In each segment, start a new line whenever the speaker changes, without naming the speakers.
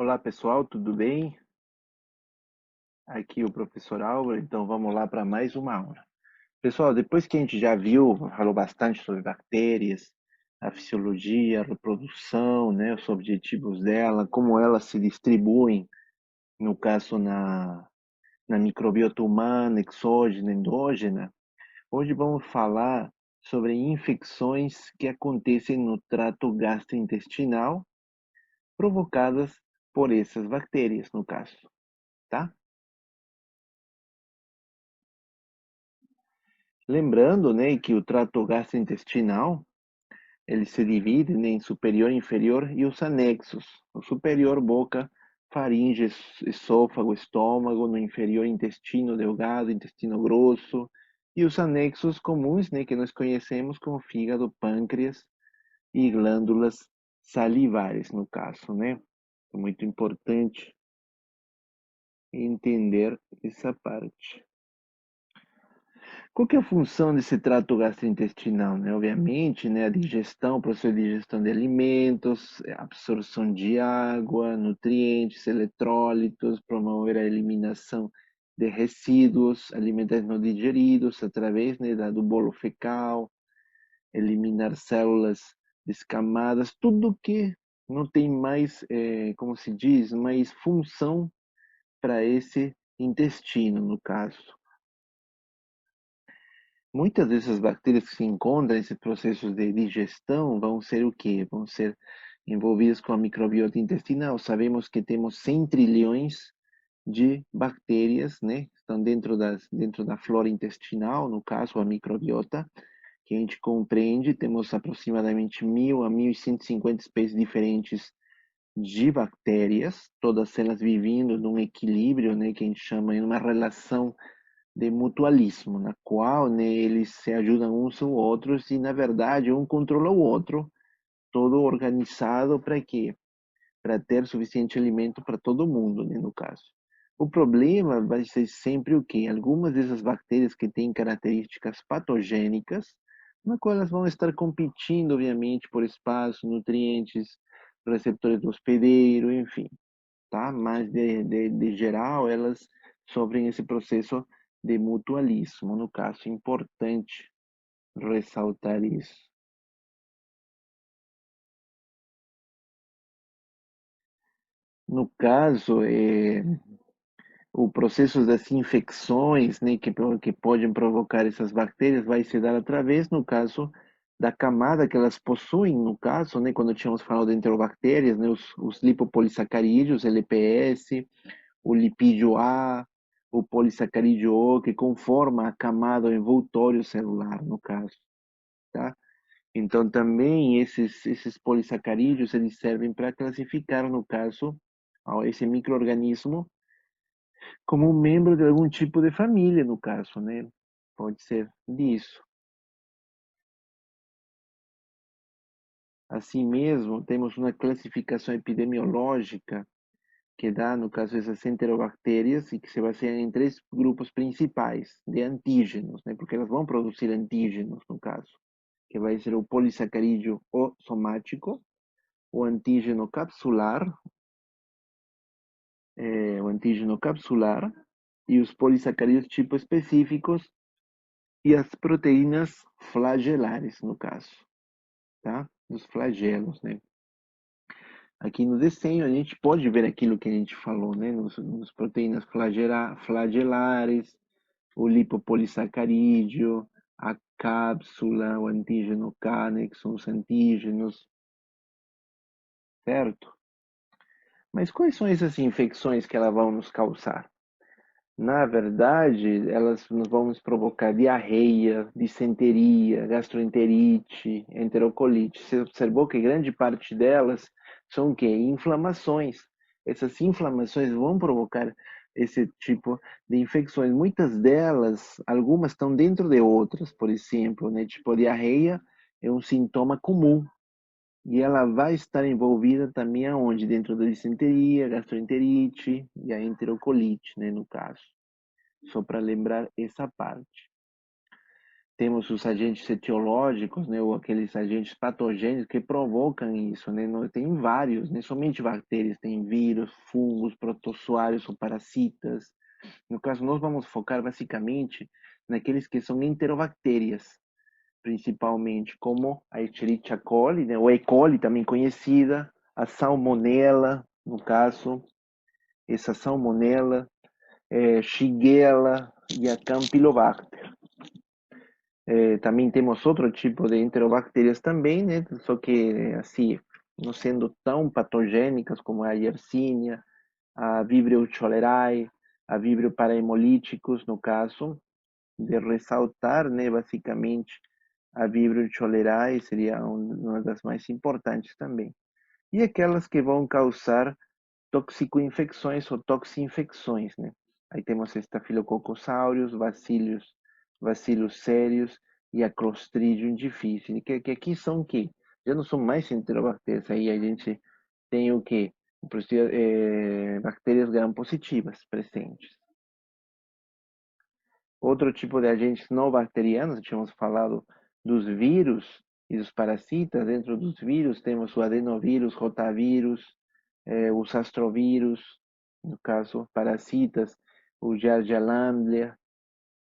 Olá pessoal, tudo bem? Aqui o professor Álvaro, então vamos lá para mais uma aula. Pessoal, depois que a gente já viu, falou bastante sobre bactérias, a fisiologia, a reprodução, né, os objetivos dela, como elas se distribuem, no caso na microbiota humana, exógena, endógena, hoje vamos falar sobre infecções que acontecem no trato gastrointestinal, provocadas por essas bactérias, no caso, tá? Lembrando, né, que o trato gastrointestinal ele se divide, né, em superior, inferior e os anexos. O superior, boca, faringe, esôfago, estômago; no inferior, intestino delgado, intestino grosso, e os anexos comuns, né, que nós conhecemos como fígado, pâncreas e glândulas salivares, no caso, né? É muito importante entender essa parte. Qual que é a função desse trato gastrointestinal, né? Obviamente, né, a digestão, o processo de digestão de alimentos, a absorção de água, nutrientes, eletrólitos, promover a eliminação de resíduos alimentares não digeridos através, né, do bolo fecal, eliminar células descamadas, tudo que não tem mais, como se diz, mais função para esse intestino, no caso. Muitas dessas bactérias que se encontram nesses processos de digestão vão ser o quê? Vão ser envolvidas com a microbiota intestinal. Sabemos que temos 100 trilhões de bactérias, né? Estão dentro da flora intestinal, no caso, a microbiota, que a gente compreende. Temos aproximadamente 1.000 a 1.150 espécies diferentes de bactérias, todas elas vivendo num equilíbrio, né? Que a gente chama de uma relação de mutualismo, na qual, né, eles se ajudam uns aos outros e, na verdade, um controla o outro, todo organizado para quê? Para ter suficiente alimento para todo mundo, né, no caso. O problema vai ser sempre o quê? Algumas dessas bactérias que têm características patogênicas, na qual elas vão estar competindo, obviamente, por espaço, nutrientes, receptores do hospedeiro, enfim, tá? Mas de geral, elas sofrem esse processo de mutualismo, no caso, é importante ressaltar isso. No caso, o processo das infecções, né, que podem provocar essas bactérias vai se dar através, no caso, da camada que elas possuem, no caso, né, quando tínhamos falado de enterobactérias, né, os lipopolissacarídeos, LPS, o lipídio A, o polissacarídeo O, que conforma a camada, o envoltório celular, no caso, tá? Então, também esses polissacarídeos, eles servem para classificar, no caso, esse microorganismo como um membro de algum tipo de família, no caso, né? Pode ser disso. Assim mesmo, temos uma classificação epidemiológica que dá, no caso, essas enterobactérias e que se baseia em três grupos principais de antígenos, né? Porque elas vão produzir antígenos, no caso, que vai ser o polissacarídeo O somático, o antígeno capsular, o antígeno capsular e os polissacarídeos tipo específicos e as proteínas flagelares, no caso, tá? Os flagelos, né? Aqui no desenho a gente pode ver aquilo que a gente falou, né? Nos proteínas flagelares, o lipopolissacarídeo, a cápsula, o antígeno K, né? Que são os antígenos, certo? Mas quais são essas infecções que elas vão nos causar? Na verdade, elas nos vão nos provocar diarreia, disenteria, gastroenterite, enterocolite. Você observou que grande parte delas são o quê? Inflamações. Essas inflamações vão provocar esse tipo de infecções. Muitas delas, algumas estão dentro de outras, por exemplo, né? Tipo, a diarreia é um sintoma comum. E ela vai estar envolvida também aonde? Dentro da disenteria, gastroenterite e a enterocolite, né, no caso. Só para lembrar essa parte. temos os agentes etiológicos, né, ou aqueles agentes patogênicos que provocam isso, né? Tem vários, né? Somente bactérias, tem vírus, fungos, protozoários ou parasitas. No caso, nós vamos focar basicamente naqueles que são enterobactérias, principalmente, como a Escherichia coli, né, ou E. coli, também conhecida, a Salmonella, no caso, essa Salmonella, Shigella e a Campylobacter. Também temos outro tipo de enterobactérias também, né? Só que, assim, não sendo tão patogênicas como a Yersinia, a Vibrio cholerae, a Vibrio parahemolyticus, no caso, de ressaltar, né, basicamente, a Vibrio cholerae seria uma das mais importantes também. E aquelas que vão causar toxicoinfecções ou toxinfecções, né? Aí temos Staphylococcus aureus, Bacillus cereus e a Clostridium difficile, que aqui são o quê? Já não são mais enterobactérias, aí a gente tem o quê? Bactérias gram-positivas presentes. Outro tipo de agentes não bacterianos, tínhamos falado dos vírus e dos parasitas. Dentro dos vírus temos o adenovírus, rotavírus, os astrovírus, no caso, parasitas, o Giardia lamblia,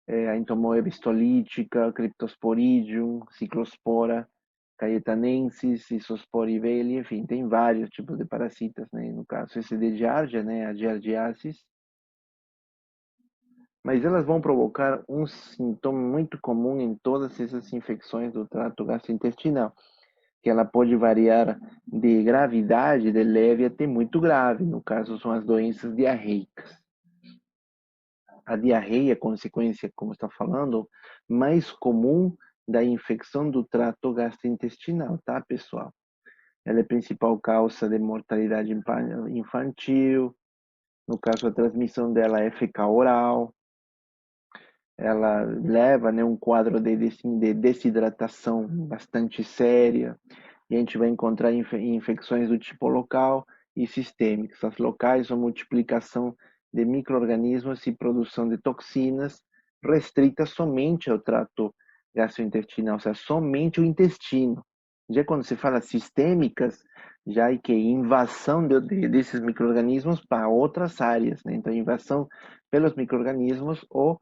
a entomoeba histolítica, Cryptosporidium, Ciclospora cayetanensis, Isosporivelli, enfim, tem vários tipos de parasitas, né? No caso, esse de Giardia, né? A Giardiasis, mas elas vão provocar um sintoma muito comum em todas essas infecções do trato gastrointestinal, que ela pode variar de gravidade, de leve até muito grave. No caso, são as doenças diarreicas. A diarreia é consequência, como está falando, mais comum da infecção do trato gastrointestinal, tá, pessoal? Ela é a principal causa de mortalidade infantil. No caso, a transmissão dela é fecal-oral. Ela leva, né, um quadro de desidratação bastante séria, e a gente vai encontrar infecções do tipo local e sistêmicas. As locais são multiplicação de micro-organismos e produção de toxinas restrita somente ao trato gastrointestinal, ou seja, somente o intestino. Já quando se fala sistêmicas, já é que invasão desses micro-organismos para outras áreas, né? Então, invasão pelos micro-organismos ou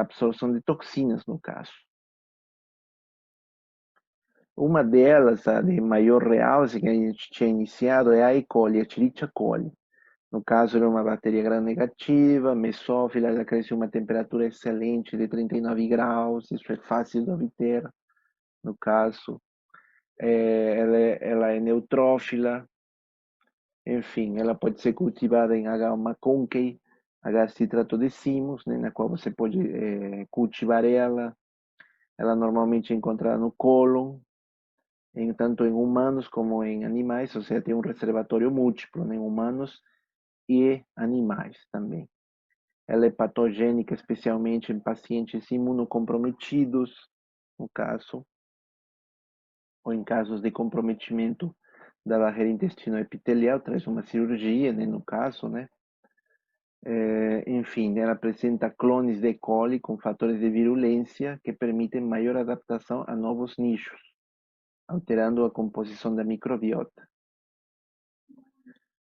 absorção de toxinas, no caso. Uma delas, a de maior realce que a gente tinha iniciado, é a E. coli, a Escherichia coli. No caso, era uma bactéria gram-negativa, mesófila, ela cresce a uma temperatura excelente de 39 graus, isso é fácil de obter. No caso, ela é neutrófila, enfim, ela pode ser cultivada em H. macconkeyi, H. citratodecimos, né, na qual você pode cultivar ela. Ela normalmente é encontrada no cólon, tanto em humanos como em animais, ou seja, tem um reservatório múltiplo, né, em humanos e animais também. Ela é patogênica, especialmente em pacientes imunocomprometidos, no caso, ou em casos de comprometimento da barreira intestino-epitelial, traz uma cirurgia, né, no caso, né? Enfim, ela apresenta clones de E. coli com fatores de virulência que permitem maior adaptação a novos nichos, alterando a composição da microbiota.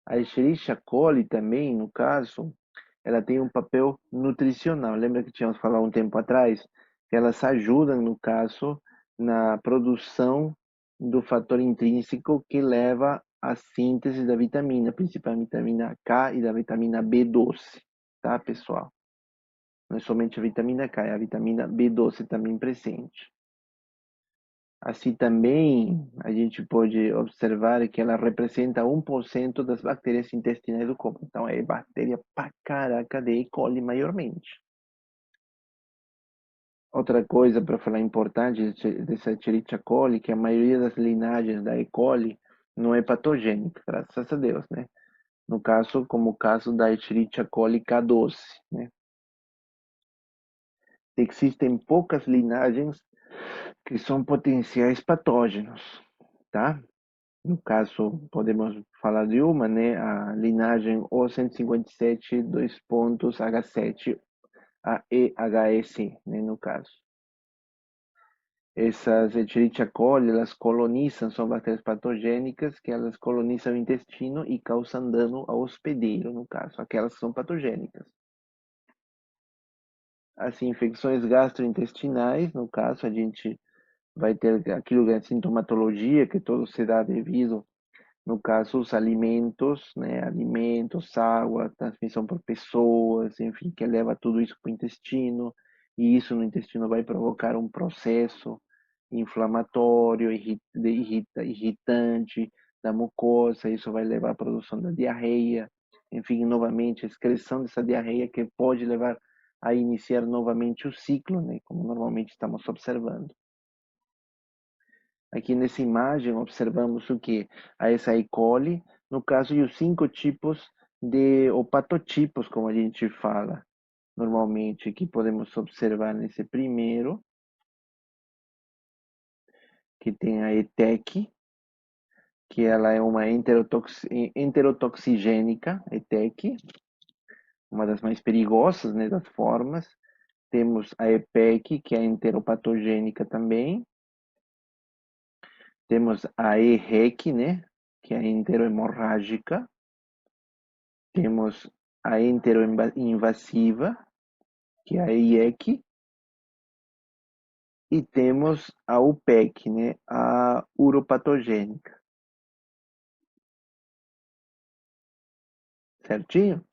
A Escherichia coli também, no caso, ela tem um papel nutricional. Lembra que tínhamos falado um tempo atrás? Que elas ajudam, no caso, na produção do fator intrínseco que leva à síntese da vitamina, principalmente a vitamina K e da vitamina B12, tá, pessoal? Não é somente a vitamina K, é a vitamina B12 também presente. Assim também a gente pode observar que ela representa 1% das bactérias intestinais do corpo. Então é bactéria pra caraca de E. coli maiormente. Outra coisa para falar importante dessa Escherichia coli, que a maioria das linagens da E. coli não é patogênica, graças a Deus, né? No caso, como o caso da Escherichia coli K12, né? Existem poucas linagens que são potenciais patógenos, tá? No caso, podemos falar de uma, né? A linhagem O157, dois pontos, H7, a EHS, né? No caso. Essas Escherichia coli, elas colonizam, são bactérias patogênicas que elas colonizam o intestino e causam dano ao hospedeiro, no caso, aquelas que são patogênicas. As infecções gastrointestinais, no caso, a gente vai ter aquilo que é sintomatologia, que todo se dá devido, no caso, os alimentos, né? Alimentos, água, transmissão por pessoas, enfim, que leva tudo isso para o intestino, e isso no intestino vai provocar um processo inflamatório, irritante da mucosa, isso vai levar à produção da diarreia, enfim, novamente, a excreção dessa diarreia que pode levar a iniciar novamente o ciclo, né? Como normalmente estamos observando. Aqui nessa imagem observamos o que? A essa E. coli, no caso, e os 5 tipos de, ou patotipos, como a gente fala normalmente, que podemos observar nesse primeiro, que tem a ETEC, que ela é uma enterotoxigênica, ETEC, uma das mais perigosas, né, das formas. Temos a EPEC, que é enteropatogênica também. Temos a EREC, né, que é enterohemorrágica. Temos a enteroinvasiva, que é a IEC, e temos a UPEC, né, a uropatogênica. Certinho?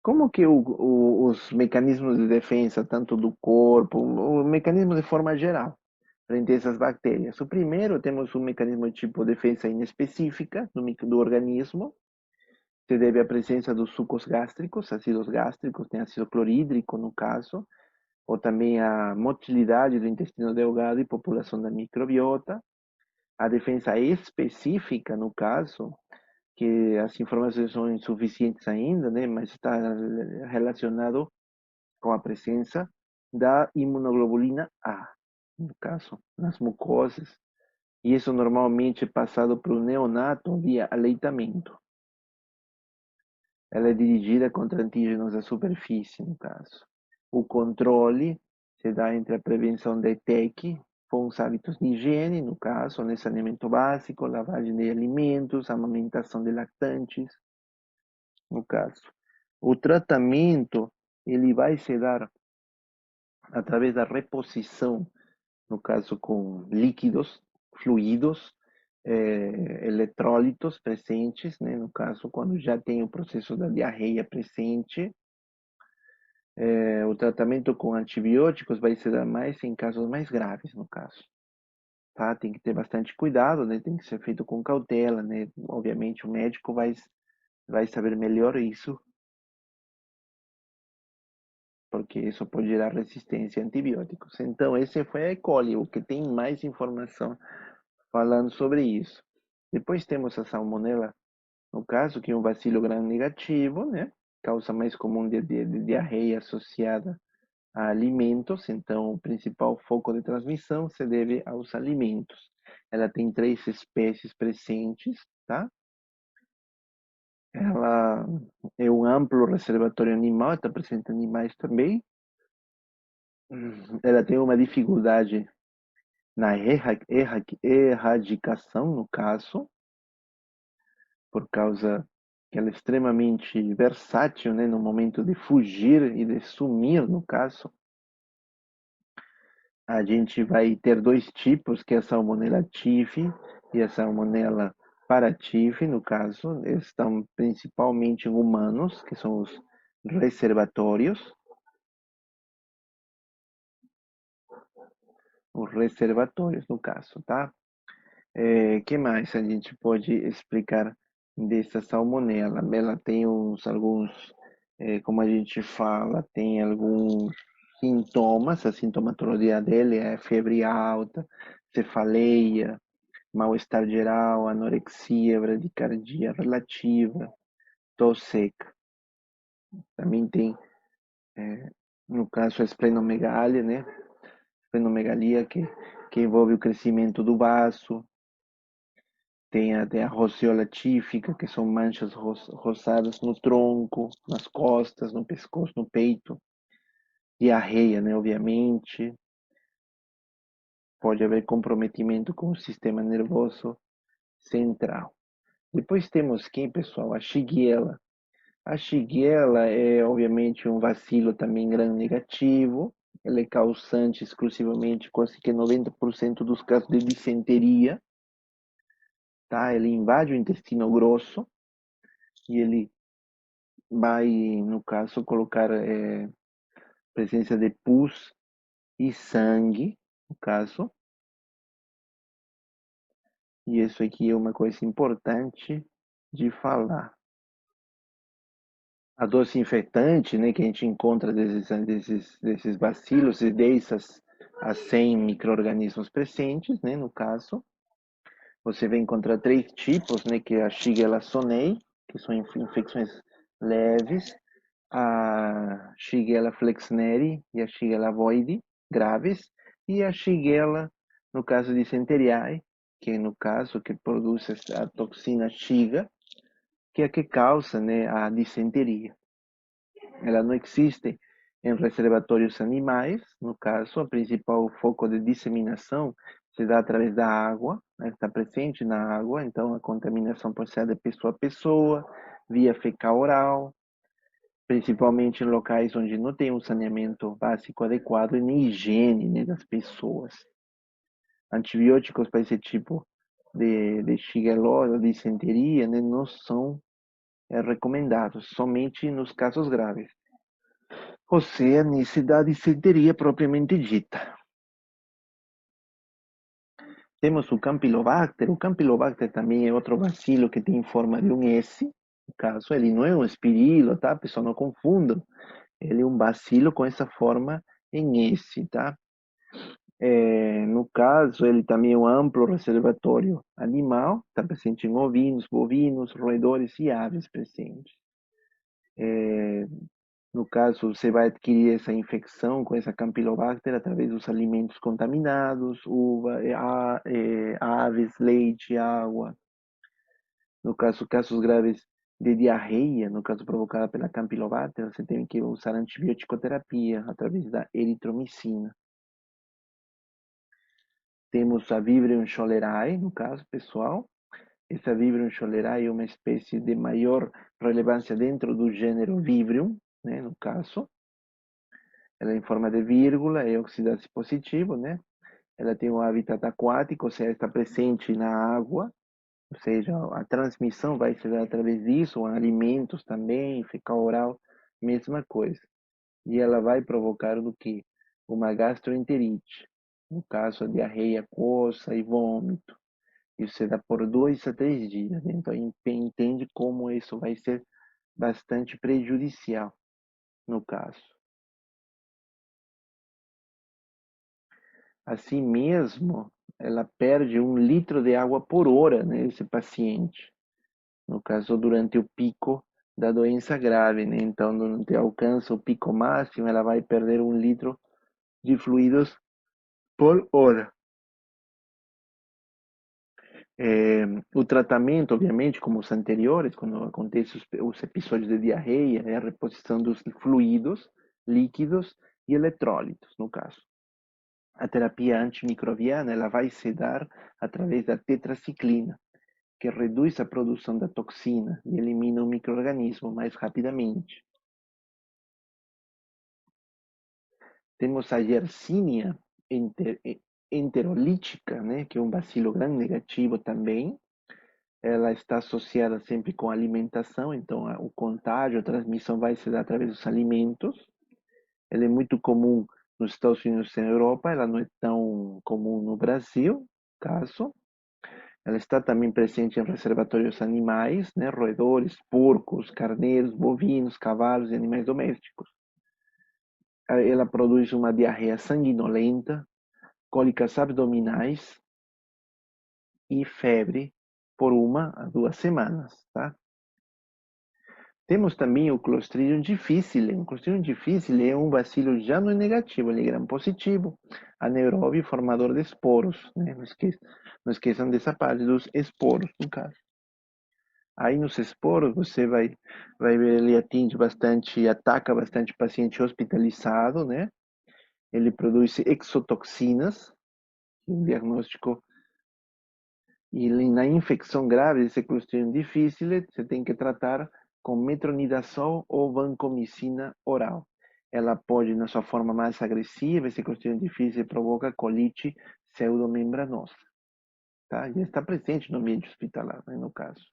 Como que os mecanismos de defesa, tanto do corpo, o mecanismo de forma geral, frente a essas bactérias? O primeiro, temos um mecanismo de tipo defesa inespecífica do organismo, se deve à presença dos sucos gástricos, ácidos gástricos, tem ácido clorídrico no caso, ou também a motilidade do intestino delgado e população da microbiota. A defesa específica, no caso, que as informações são insuficientes ainda, né, mas está relacionado com a presença da imunoglobulina A, no caso, nas mucosas. E isso normalmente é passado para o neonato via aleitamento. Ela é dirigida contra antígenos da superfície, no caso. O controle se dá entre a prevenção da ETEC, com os hábitos de higiene, no caso, né, saneamento básico, lavagem de alimentos, amamentação de lactantes, no caso. O tratamento, ele vai se dar através da reposição, no caso com líquidos, fluidos, eletrólitos presentes, né, no caso quando já tem o processo da diarreia presente. O tratamento com antibióticos vai se dar mais em casos mais graves, no caso. Tá? Tem que ter bastante cuidado, né? Tem que ser feito com cautela, né? Obviamente o médico vai saber melhor isso, porque isso pode gerar resistência a antibióticos. Então, esse foi a E. coli, o que tem mais informação falando sobre isso. Depois temos a salmonela, no caso, que é um bacilo gram-negativo, né? Causa mais comum de diarreia associada a alimentos, então o principal foco de transmissão se deve aos alimentos. Ela tem 3 espécies presentes, tá? Ela é um amplo reservatório animal, está presente em animais também. Ela tem uma dificuldade na erradicação, no caso, por causa que ela é extremamente versátil, né, no momento de fugir e de sumir, no caso. A gente vai ter 2 tipos, que é a Salmonella typhi e a Salmonella paratyphi, no caso, estão principalmente em humanos, que são os reservatórios no caso, tá? Que mais a gente pode explicar dessa salmonela? Ela tem alguns, como a gente fala, tem alguns sintomas, a sintomatologia dele é febre alta, cefaleia, mal-estar geral, anorexia, bradicardia relativa, tosse seca. Também tem, no caso, a esplenomegalia, né? Esplenomegalia que envolve o crescimento do baço. Tem até a roceola tífica, que são manchas roçadas no tronco, nas costas, no pescoço, no peito. diarreia, né, obviamente, pode haver comprometimento com o sistema nervoso central. Depois temos quem, pessoal? A Shigella. A Shigella é, obviamente, um bacilo também gram-negativo. Ela é causante exclusivamente, quase que 90% dos casos de disenteria. Tá? Ele invade o intestino grosso e ele vai, no caso, colocar presença de pus e sangue, no caso. E isso aqui é uma coisa importante de falar. A dose infectante, né, que a gente encontra desses bacilos e dessas a 100 micro-organismos presentes, né, no caso, você vai encontrar três tipos, né, que é a Shigella sonnei, que são infecções leves, a Shigella flexneri e a Shigella ovoide, graves, e a Shigella, no caso de Centeriae, que no caso que produz a toxina Shiga, que é a que causa, né, a disenteria. Ela não existe em reservatórios animais, no caso, o principal foco de disseminação se dá através da água, né, está presente na água, então a contaminação pode ser de pessoa a pessoa, via fecal oral, principalmente em locais onde não tem um saneamento básico adequado e nem higiene, né, das pessoas. Antibióticos para esse tipo de Shigella, de disenteria, né, não são recomendados, somente nos casos graves. Ou seja, necessidade de disenteria propriamente dita. Temos o Campylobacter. O Campylobacter também é outro bacilo que tem forma de um S. No caso, ele não é um espirilo, tá? Pessoal, não confundam. Ele é um bacilo com essa forma em S, tá? No caso, ele também é um amplo reservatório animal, está presente em ovinos, bovinos, roedores e aves presentes. No caso, você vai adquirir essa infecção com essa Campylobacter através dos alimentos contaminados, uva, aves, leite, água. No caso, casos graves de diarreia, no caso provocada pela Campylobacter, você tem que usar antibiótico-terapia através da eritromicina. Temos a Vibrio cholerae, no caso, pessoal. Essa Vibrio cholerae é uma espécie de maior relevância dentro do gênero Vibrio, né, no caso. Ela é em forma de vírgula, é oxidase positivo, né? Ela tem um hábitat aquático, ou seja, está presente na água, ou seja, a transmissão vai ser através disso, alimentos também, fecal oral, mesma coisa. E ela vai provocar do que? Uma gastroenterite, no caso, a diarreia aquosa e vômito. Isso se dá por 2 a 3 dias, né? Então, entende como isso vai ser bastante prejudicial, no caso. Assim mesmo, ela perde 1 litro de água por hora, né, esse paciente. No caso, durante o pico da doença grave, né? Então, durante alcança o pico máximo, ela vai perder 1 litro de fluidos por hora. O tratamento, obviamente, como os anteriores, quando acontecem os episódios de diarreia, é a reposição dos fluidos, líquidos e eletrólitos, no caso. A terapia antimicrobiana ela vai se dar através da tetraciclina, que reduz a produção da toxina e elimina o microorganismo mais rapidamente. Temos a Yersinia enterolítica, né, que é um bacilo gram-negativo também. Ela está associada sempre com a alimentação, então o contágio, a transmissão vai se dar através dos alimentos. Ela é muito comum nos Estados Unidos e na Europa, ela não é tão comum no Brasil, caso. Ela está também presente em reservatórios animais, né, roedores, porcos, carneiros, bovinos, cavalos e animais domésticos. Ela produz uma diarreia sanguinolenta, cólicas abdominais e febre por 1 a 2 semanas, tá? Temos também o Clostridium difficile. O Clostridium difficile é um bacilo já não negativo, ele é gram positivo, anaeróbio formador de esporos, né? Não esqueçam dessa parte dos esporos, no caso. Aí nos esporos você vai ver ele atinge bastante, ataca bastante paciente hospitalizado, né? Ele produz exotoxinas, um diagnóstico, e na infecção grave desse Clostridium difficile, você tem que tratar com metronidazol ou vancomicina oral. Ela pode, na sua forma mais agressiva, esse Clostridium difficile provoca colite pseudomembranosa, tá? Já está presente no ambiente hospitalar, né, no caso.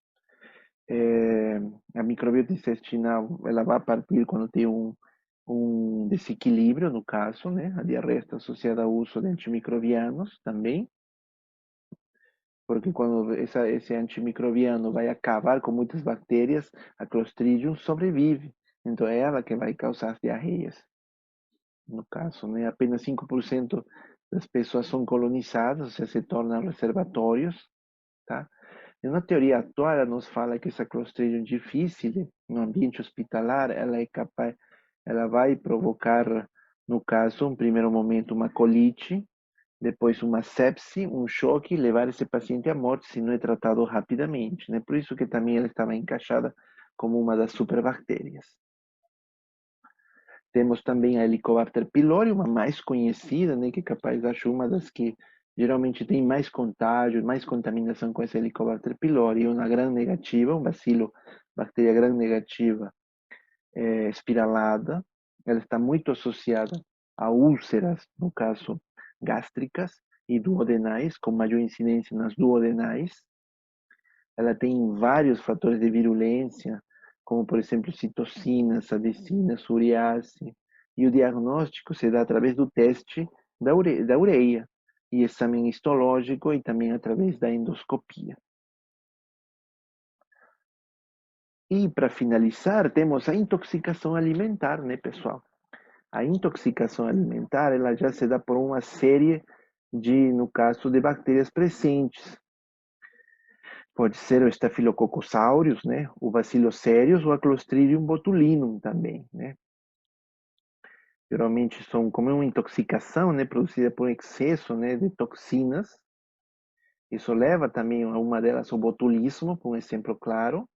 A microbiota intestinal, ela vai partir quando tem um desequilíbrio, no caso, né? A diarreia está associada ao uso de antimicrobianos também, porque quando esse antimicrobiano vai acabar com muitas bactérias, a Clostridium sobrevive. Então é ela que vai causar as diarreias. No caso, né? Apenas 5% das pessoas são colonizadas, ou seja, se tornam reservatórios, tá? E na teoria atual, ela nos fala que essa Clostridium difficile, no ambiente hospitalar, ela é capaz, ela vai provocar, no caso, um primeiro momento, uma colite, depois uma sepse, um choque, e levar esse paciente à morte se não é tratado rapidamente, né? Por isso que também ela estava encaixada como uma das superbactérias. Temos também a Helicobacter pylori, uma mais conhecida, né, que capaz acho uma das que geralmente tem mais contágio, mais contaminação com essa Helicobacter pylori, é uma gram negativa, um bacilo, bactéria gram negativa espiralada. Ela está muito associada a úlceras, no caso gástricas e duodenais, com maior incidência nas duodenais. Ela tem vários fatores de virulência, como por exemplo citocinas, adecinas, uriase, e o diagnóstico se dá através do teste da ureia, e exame histológico e também através da endoscopia. E para finalizar, temos a intoxicação alimentar, né, pessoal? A intoxicação alimentar, ela já se dá por uma série de, no caso, de bactérias presentes. Pode ser o Staphylococcus aureus, né? O Bacillus cereus ou a Clostridium botulinum também, né? Geralmente são como uma intoxicação, né, produzida por excesso, né, de toxinas. Isso leva também a uma delas ao botulismo, por um exemplo claro.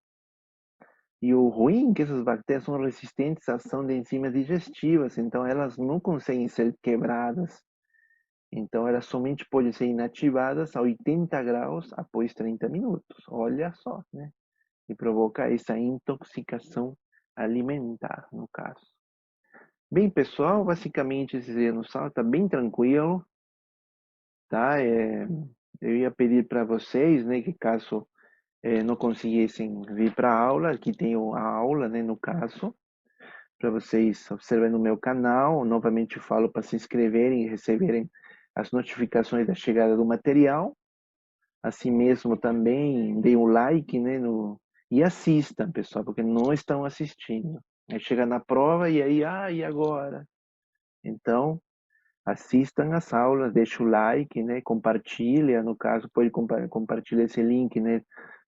E o ruim é que essas bactérias são resistentes à ação de enzimas digestivas, então elas não conseguem ser quebradas. Então elas somente podem ser inativadas a 80 graus após 30 minutos. Olha só, né? E provoca essa intoxicação alimentar, no caso. Bem, pessoal, basicamente esse dinossauro está bem tranquilo, tá? Eu ia pedir para vocês, né, que caso não conseguissem vir para a aula, aqui tem a aula, né, no caso, para vocês observarem no meu canal. Novamente falo para se inscreverem e receberem as notificações da chegada do material. Assim mesmo também deem um like, né, e assistam, pessoal, porque não estão assistindo. Aí chega na prova e aí, e agora? Então, assistam as aulas, deixa o like, né, compartilha, no caso, pode compartilhar esse link, né,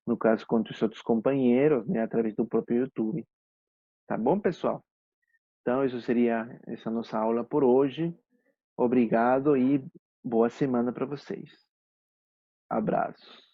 no caso, com os outros companheiros, né, através do próprio YouTube. Tá bom, pessoal? Então, isso seria essa nossa aula por hoje. Obrigado e boa semana para vocês. Abraços.